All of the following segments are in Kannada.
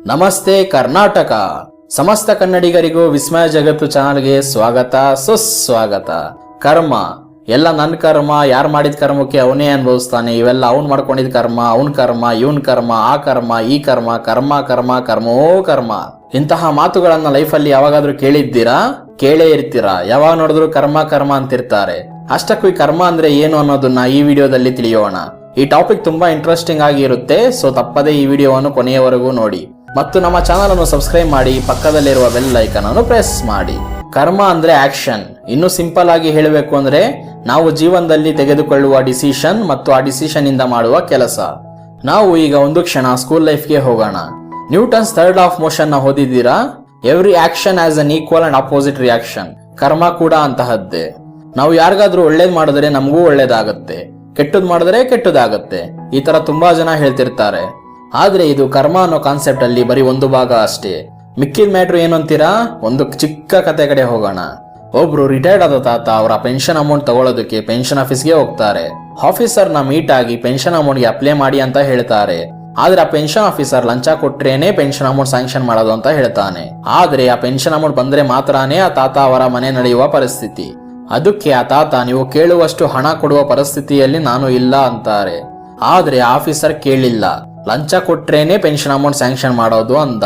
ನಮಸ್ತೆ ಕರ್ನಾಟಕ. ಸಮಸ್ತ ಕನ್ನಡಿಗರಿಗೂ ವಿಸ್ಮಯ ಜಗತ್ತು ಚಾನಲ್ಗೆ ಸ್ವಾಗತ ಸುಸ್ವಾಗತ. ಕರ್ಮ ಎಲ್ಲ ನನ್ನ ಕರ್ಮ, ಯಾರು ಮಾಡಿದ ಕರ್ಮಕ್ಕೆ ಅವನೇ ಅನುಭವಿಸ್ತಾನೆ. ಇವೆಲ್ಲ ಅವ್ನು ಮಾಡ್ಕೊಂಡಿದ್ ಕರ್ಮ, ಅವನ್ ಕರ್ಮ, ಇವನ್ ಕರ್ಮ, ಆ ಕರ್ಮ, ಈ ಕರ್ಮ, ಕರ್ಮ ಕರ್ಮ ಕರ್ಮೋ ಕರ್ಮ. ಇಂತಹ ಮಾತುಗಳನ್ನ ಲೈಫಲ್ಲಿ ಯಾವಾಗಾದ್ರೂ ಕೇಳಿದ್ದೀರಾ? ಕೇಳೇ ಇರ್ತೀರಾ. ಯಾವಾಗ ನೋಡಿದ್ರು ಕರ್ಮ ಕರ್ಮ ಅಂತಿರ್ತಾರೆ. ಅಷ್ಟಕ್ಕೂ ಈ ಕರ್ಮ ಅಂದ್ರೆ ಏನು ಅನ್ನೋದನ್ನ ಈ ವಿಡಿಯೋದಲ್ಲಿ ತಿಳಿಯೋಣ. ಈ ಟಾಪಿಕ್ ತುಂಬಾ ಇಂಟ್ರೆಸ್ಟಿಂಗ್ ಆಗಿ ಇರುತ್ತೆ. ಸೊ ತಪ್ಪದೇ ಈ ವಿಡಿಯೋವನ್ನು ಕೊನೆಯವರೆಗೂ ನೋಡಿ ಮತ್ತು ನಮ್ಮ ಚಾನಲ್ ಅನ್ನು ಸಬ್ಸ್ಕ್ರೈಬ್ ಮಾಡಿ, ಪಕ್ಕದಲ್ಲಿರುವ ಬೆಲ್ ಐಕಾನ್ ಅನ್ನು ಪ್ರೆಸ್ ಮಾಡಿ. ಕರ್ಮ ಅಂದ್ರೆ ಆಕ್ಷನ್. ಇನ್ನು ಸಿಂಪಲ್ ಆಗಿ ಹೇಳಬೇಕು ಅಂದ್ರೆ ನಾವು ಜೀವನದಲ್ಲಿ ತೆಗೆದುಕೊಳ್ಳುವ ಡಿಸಿಷನ್ ಮತ್ತು ಆ ಡಿಸಿಷನ್ ಇಂದ ಮಾಡುವ ಕೆಲಸ. ನಾವು ಈಗ ಒಂದು ಕ್ಷಣ ಸ್ಕೂಲ್ ಲೈಫ್ಗೆ ಹೋಗೋಣ. ನ್ಯೂಟನ್ಸ್ ಥರ್ಡ್ ಆಫ್ ಮೋಷನ್ ನ ಓದಿದ್ದೀರಾ? Every action has an equal and opposite reaction. ಕರ್ಮ ಕೂಡ ಅಂತಹದ್ದೇ. ನಾವು ಯಾರಿಗಾದ್ರೂ ಒಳ್ಳೇದ್ ಮಾಡಿದ್ರೆ ನಮಗೂ ಒಳ್ಳೇದಾಗತ್ತೆ, ಕೆಟ್ಟದ್ ಮಾಡಿದ್ರೆ ಕೆಟ್ಟದಾಗತ್ತೆ. ಈ ತರ ತುಂಬಾ ಜನ ಹೇಳ್ತಿರ್ತಾರೆ. ಆದ್ರೆ ಇದು ಕರ್ಮ ಅನ್ನೋ ಕಾನ್ಸೆಪ್ಟ್ ಅಲ್ಲಿ ಬರೀ ಒಂದು ಭಾಗ ಅಷ್ಟೇ. ಮಿಕ್ಕಿದ ಮ್ಯಾಟ್ರು ಏನು ಅಂತೀರಾ? ಒಂದು ಚಿಕ್ಕ ಕತೆ ಕಡೆ ಹೋಗೋಣ. ಒಬ್ರು ರಿಟೈರ್ಡ್ ಆದ ತಾತ ಅವರ ಪೆನ್ಷನ್ ಅಮೌಂಟ್ ತಗೊಳ್ಳೋದಕ್ಕೆ ಪೆನ್ಷನ್ ಆಫೀಸ್ಗೆ ಹೋಗ್ತಾರೆ. ಆಫೀಸರ್ ನ ಮೀಟ್ ಆಗಿ ಪೆನ್ಷನ್ ಅಮೌಂಟ್ ಗೆ ಅಪ್ಲೈ ಮಾಡಿ ಅಂತ ಹೇಳ್ತಾರೆ. ಆದ್ರೆ ಆ ಪೆನ್ಷನ್ ಆಫೀಸರ್ ಲಂಚ ಕೊಟ್ರೇನೆ ಪೆನ್ಷನ್ ಅಮೌಂಟ್ ಸ್ಯಾಂಕ್ಷನ್ ಮಾಡೋದು ಅಂತ ಹೇಳ್ತಾನೆ. ಆದ್ರೆ ಆ ಪೆನ್ಷನ್ ಅಮೌಂಟ್ ಬಂದ್ರೆ ಮಾತ್ರನೇ ಆ ತಾತ ಅವರ ಮನೆ ನಡೆಯುವ ಪರಿಸ್ಥಿತಿ. ಅದಕ್ಕೆ ಆ ತಾತ, ನೀವು ಕೇಳುವಷ್ಟು ಹಣ ಕೊಡುವ ಪರಿಸ್ಥಿತಿಯಲ್ಲಿ ನಾನು ಇಲ್ಲ ಅಂತಾರೆ. ಆದ್ರೆ ಆಫೀಸರ್ ಕೇಳಿಲ್ಲ, ಲಂಚ ಕೊಟ್ರೇನೆ ಪೆನ್ಷನ್ ಅಮೌಂಟ್ ಸ್ಯಾಂಕ್ಷನ್ ಮಾಡೋದು ಅಂದ.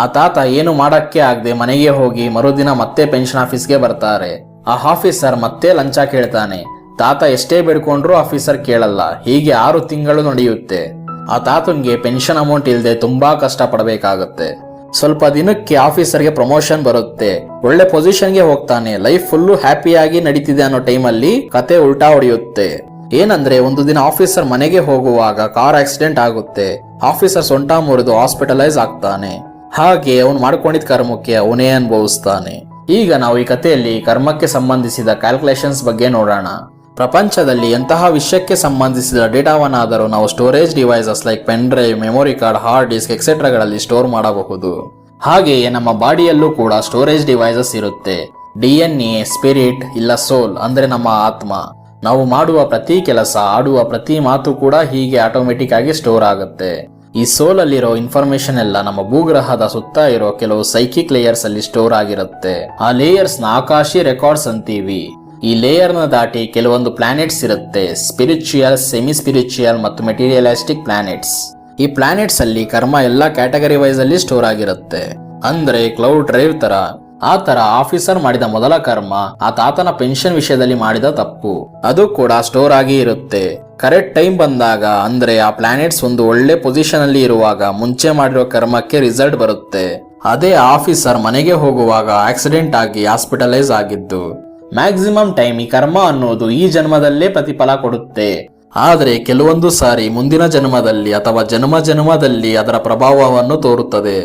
ಆ ತಾತ ಏನು ಮಾಡಕ್ಕೆ ಆಗದೆ ಮನೆಗೆ ಹೋಗಿ ಮರುದಿನ ಮತ್ತೆ ಪೆನ್ಷನ್ ಆಫೀಸ್ಗೆ ಬರ್ತಾರೆ. ಆ ಆಫೀಸರ್ ಮತ್ತೆ ಲಂಚ ಕೇಳ್ತಾನೆ. ತಾತ ಎಷ್ಟೇ ಬೇಡ್ಕೊಂಡ್ರು ಆಫೀಸರ್ ಕೇಳಲ್ಲ. ಹೀಗೆ 6 ತಿಂಗಳು ನಡೆಯುತ್ತೆ. ಆ ತಾತನ್ಗೆ ಪೆನ್ಷನ್ ಅಮೌಂಟ್ ಇಲ್ದೆ ತುಂಬಾ ಕಷ್ಟ ಪಡಬೇಕಾಗತ್ತೆ. ಸ್ವಲ್ಪ ದಿನಕ್ಕೆ ಆಫೀಸರ್ಗೆ ಪ್ರಮೋಷನ್ ಬರುತ್ತೆ. ಒಳ್ಳೆ ಪೊಸಿಷನ್ಗೆ ಹೋಗ್ತಾನೆ. ಲೈಫ್ ಫುಲ್ಲು ಹ್ಯಾಪಿಯಾಗಿ ನಡೀತಿದೆ ಅನ್ನೋ ಟೈಮಲ್ಲಿ ಕತೆ ಉಲ್ಟಾ ಹೊಡೆಯುತ್ತೆ. ಏನಂದ್ರೆ ಒಂದು ದಿನ ಆಫೀಸರ್ ಮನೆಗೆ ಹೋಗುವಾಗ ಕಾರ್ ಆಕ್ಸಿಡೆಂಟ್ ಆಗುತ್ತೆ. ಆಫೀಸರ್ ಸೊಂಟ ಮುರಿದು ಹಾಸ್ಪಿಟಲೈಸ್ ಆಗ್ತಾನೆ. ಹಾಗೆ ಅವನು ಮಾಡ್ಕೊಂಡಿದ್ದ ಕರ್ಮಕ್ಕೆ ಅವನೇ ಅನುಭವಿಸ್ತಾನೆ. ಈಗ ನಾವು ಈ ಕಥೆಯಲ್ಲಿ ಕರ್ಮಕ್ಕೆ ಸಂಬಂಧಿಸಿದ ಕ್ಯಾಲ್ಕುಲೇಷನ್ಸ್ ಬಗ್ಗೆ ನೋಡೋಣ. ಪ್ರಪಂಚದಲ್ಲಿ ಎಂತಹ ವಿಷಯಕ್ಕೆ ಸಂಬಂಧಿಸಿದ ಡೇಟಾವನ್ನಾದರೂ ನಾವು storage devices like pen drive, memory card, hard disk ಎಕ್ಸೆಟ್ರಾಗಳಲ್ಲಿ ಸ್ಟೋರ್ ಮಾಡಬಹುದು. ಹಾಗೆಯೇ ನಮ್ಮ ಬಾಡಿಯಲ್ಲೂ ಕೂಡ ಸ್ಟೋರೇಜ್ ಡಿವೈಸಸ್ ಇರುತ್ತೆ. DNA, ಸ್ಪಿರಿಟ್ ಇಲ್ಲ ಸೋಲ್ ಅಂದ್ರೆ ನಮ್ಮ ಆತ್ಮ. ನಾವು ಮಾಡುವ ಪ್ರತಿ ಕೆಲಸ, ಆಡುವ ಪ್ರತಿ ಮಾತು ಕೂಡ ಹೀಗೆ ಆಟೋಮೆಟಿಕ್ ಆಗಿ ಸ್ಟೋರ್ ಆಗುತ್ತೆ. ಈ ಸೋಲ್ ಅಲ್ಲಿರೋ ಇನ್ಫಾರ್ಮೇಶನ್ ಎಲ್ಲ ನಮ್ಮ ಭೂಗ್ರಹದ ಸುತ್ತ ಇರೋ ಕೆಲವು ಸೈಕಿಕ್ ಲೇಯರ್ಸ್ ಅಲ್ಲಿ ಸ್ಟೋರ್ ಆಗಿರುತ್ತೆ. ಆ ಲೇಯರ್ಸ್ ನ ಆಕಾಶಿ ರೆಕಾರ್ಡ್ಸ್ ಅಂತೀವಿ. ಈ ಲೇಯರ್ ನ ದಾಟಿ ಕೆಲವೊಂದು ಪ್ಲಾನೆಟ್ಸ್ ಇರುತ್ತೆ. ಸ್ಪಿರಿಚುಯಲ್, ಸೆಮಿ ಸ್ಪಿರಿಚುಯಲ್ ಮತ್ತು ಮೆಟೀರಿಯಲಿಸ್ಟಿಕ್ ಪ್ಲಾನೆಟ್ಸ್. ಈ ಪ್ಲಾನೆಟ್ಸ್ ಅಲ್ಲಿ ಕರ್ಮ ಎಲ್ಲ ಕ್ಯಾಟಗರಿ ವೈಸ್ ಅಲ್ಲಿ ಸ್ಟೋರ್ ಆಗಿರುತ್ತೆ. ಅಂದ್ರೆ ಕ್ಲೌಡ್ ಡ್ರೈವ್ ತರ. ಆ ತರ ಆಫೀಸರ್ ಮಾಡಿದ ಮೊದಲ ಕರ್ಮ ಆ ತಾತನ ಪೆನ್ಷನ್ ವಿಷಯದಲ್ಲಿ ಮಾಡಿದ ತಪ್ಪು. ಅದು ಕೂಡ ಸ್ಟೋರ್ ಆಗಿ ಇರುತ್ತೆ. ಕರೆಕ್ಟ್ ಟೈಮ್ ಬಂದಾಗ, ಅಂದ್ರೆ ಆ ಪ್ಲಾನೆಟ್ಸ್ ಒಂದು ಒಳ್ಳೆ ಪೊಸಿಷನ್ ಅಲ್ಲಿ ಇರುವಾಗ ಮುಂಚೆ ಮಾಡಿರೋ ಕರ್ಮಕ್ಕೆ ರಿಸಲ್ಟ್ ಬರುತ್ತೆ. ಅದೇ ಆಫೀಸರ್ ಮನೆಗೆ ಹೋಗುವಾಗ ಆಕ್ಸಿಡೆಂಟ್ ಆಗಿ ಹಾಸ್ಪಿಟಲೈಸ್ ಆಗಿದ್ದು. ಮ್ಯಾಕ್ಸಿಮಮ್ ಟೈಮ್ ಈ ಕರ್ಮ ಅನ್ನೋದು ಈ ಜನ್ಮದಲ್ಲೇ ಪ್ರತಿಫಲ ಕೊಡುತ್ತೆ. ಆದ್ರೆ ಕೆಲವೊಂದು ಸಾರಿ ಮುಂದಿನ ಜನ್ಮದಲ್ಲಿ ಅಥವಾ ಜನ್ಮದಲ್ಲಿ ಅದರ ಪ್ರಭಾವವನ್ನು ತೋರುತ್ತದೆ.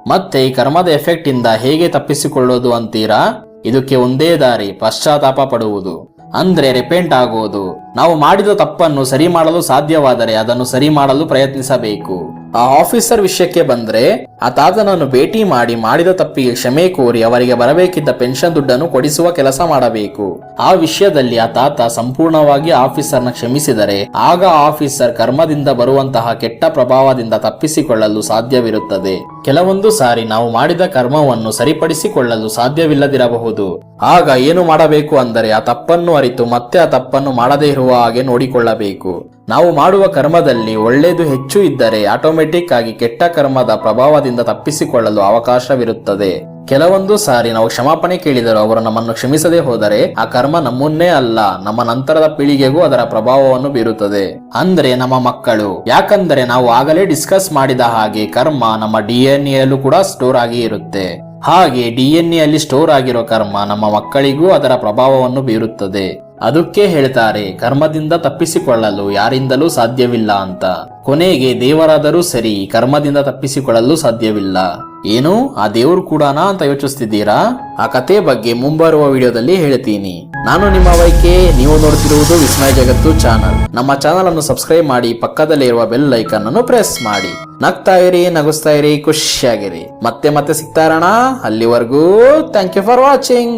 ಮತ್ತೆ ಈ ಕರ್ಮದ ಎಫೆಕ್ಟ್ ಇಂದ ಹೇಗೆ ತಪ್ಪಿಸಿಕೊಳ್ಳೋದು ಅಂತೀರಾ? ಇದಕ್ಕೆ ಒಂದೇ ದಾರಿ, ಪಶ್ಚಾತ್ತಾಪ ಪಡುವುದು. ಅಂದ್ರೆ ರಿಪೆಂಟ್ ಆಗೋದು. ನಾವು ಮಾಡಿದ ತಪ್ಪನ್ನು ಸರಿ ಮಾಡಲು ಸಾಧ್ಯವಾದರೆ ಅದನ್ನು ಸರಿ ಮಾಡಲು ಪ್ರಯತ್ನಿಸಬೇಕು. ಆ ಆಫೀಸರ್ ವಿಷಯಕ್ಕೆ ಬಂದ್ರೆ, ಆ ತಾತನನ್ನು ಭೇಟಿ ಮಾಡಿ ಮಾಡಿದ ತಪ್ಪಿಗೆ ಕ್ಷಮೆ ಕೋರಿ ಅವರಿಗೆ ಬರಬೇಕಿದ್ದ ಪೆನ್ಷನ್ ದುಡ್ಡನ್ನು ಕೊಡಿಸುವ ಕೆಲಸ ಮಾಡಬೇಕು. ಆ ವಿಷಯದಲ್ಲಿ ಆ ತಾತ ಸಂಪೂರ್ಣವಾಗಿ ಆಫೀಸರ್ನ ಕ್ಷಮಿಸಿದರೆ ಆಗ ಆಫೀಸರ್ ಕರ್ಮದಿಂದ ಬರುವಂತಹ ಕೆಟ್ಟ ಪ್ರಭಾವದಿಂದ ತಪ್ಪಿಸಿಕೊಳ್ಳಲು ಸಾಧ್ಯವಿರುತ್ತದೆ. ಕೆಲವೊಂದು ಸಾರಿ ನಾವು ಮಾಡಿದ ಕರ್ಮವನ್ನು ಸರಿಪಡಿಸಿಕೊಳ್ಳಲು ಸಾಧ್ಯವಿಲ್ಲದಿರಬಹುದು. ಆಗ ಏನು ಮಾಡಬೇಕು ಅಂದರೆ ಆ ತಪ್ಪನ್ನು ಅರಿತು ಮತ್ತೆ ಆ ತಪ್ಪನ್ನು ಮಾಡದೇ ಇರುವ ಹಾಗೆ ನೋಡಿಕೊಳ್ಳಬೇಕು. ನಾವು ಮಾಡುವ ಕರ್ಮದಲ್ಲಿ ಒಳ್ಳೆಯದು ಹೆಚ್ಚು ಇದ್ದರೆ ಆಟೋಮೆಟಿಕ್ ಆಗಿ ಕೆಟ್ಟ ಕರ್ಮದ ಪ್ರಭಾವದಿಂದ ತಪ್ಪಿಸಿಕೊಳ್ಳಲು ಅವಕಾಶವಿರುತ್ತದೆ. ಕೆಲವೊಂದು ಸಾರಿ ನಾವು ಕ್ಷಮಾಪಣೆ ಕೇಳಿದರೂ ಅವರು ನಮ್ಮನ್ನು ಕ್ಷಮಿಸದೆ ಹೋದರೆ ಆ ಕರ್ಮ ನಮ್ಮನ್ನೇ ಅಲ್ಲ, ನಮ್ಮ ನಂತರದ ಪೀಳಿಗೆಗೂ ಅದರ ಪ್ರಭಾವವನ್ನು ಬೀರುತ್ತದೆ. ಅಂದ್ರೆ ನಮ್ಮ ಮಕ್ಕಳು. ಯಾಕಂದರೆ ನಾವು ಆಗಲೇ ಡಿಸ್ಕಸ್ ಮಾಡಿದ ಹಾಗೆ ಕರ್ಮ ನಮ್ಮ DNA ಯಲ್ಲೂ ಕೂಡ ಸ್ಟೋರ್ ಆಗಿ ಇರುತ್ತೆ. ಹಾಗೆ DNA ಯಲ್ಲಿ ಸ್ಟೋರ್ ಆಗಿರೋ ಕರ್ಮ ನಮ್ಮ ಮಕ್ಕಳಿಗೂ ಅದರ ಪ್ರಭಾವವನ್ನು ಬೀರುತ್ತದೆ. ಅದಕ್ಕೆ ಹೇಳ್ತಾರೆ, ಕರ್ಮದಿಂದ ತಪ್ಪಿಸಿಕೊಳ್ಳಲು ಯಾರಿಂದಲೂ ಸಾಧ್ಯವಿಲ್ಲ ಅಂತ. ಕೊನೆಗೆ ದೇವರಾದರೂ ಸರಿ, ಕರ್ಮದಿಂದ ತಪ್ಪಿಸಿಕೊಳ್ಳಲು ಸಾಧ್ಯವಿಲ್ಲ. ಏನು, ಆ ದೇವರು ಕೂಡನಾ ಅಂತ ಯೋಚಿಸ್ತಿದ್ದೀರಾ? ಆ ಕತೆ ಬಗ್ಗೆ ಮುಂಬರುವ ವಿಡಿಯೋದಲ್ಲಿ ಹೇಳ್ತೀನಿ. ನಾನು ನಿಮ್ಮ ವೈಕೆ, ನೀವು ನೋಡ್ತಿರುವುದು ವಿಸ್ಮಯ ಜಗತ್ತು ಚಾನಲ್. ನಮ್ಮ ಚಾನಲ್ ಅನ್ನು ಸಬ್ಸ್ಕ್ರೈಬ್ ಮಾಡಿ, ಪಕ್ಕದಲ್ಲೇ ಇರುವ ಬೆಲ್ ಐಕಾನ್ ಅನ್ನು ಪ್ರೆಸ್ ಮಾಡಿ. ನಗ್ತಾ ಇರಿ, ನಗಿಸ್ತಾ ಇರಿ, ಖುಷಿಯಾಗಿರಿ. ಮತ್ತೆ ಸಿಗ್ತಾ ಇರೋಣ. ಅಲ್ಲಿವರೆಗೂ ಥ್ಯಾಂಕ್ ಯು ಫಾರ್ ವಾಚಿಂಗ್.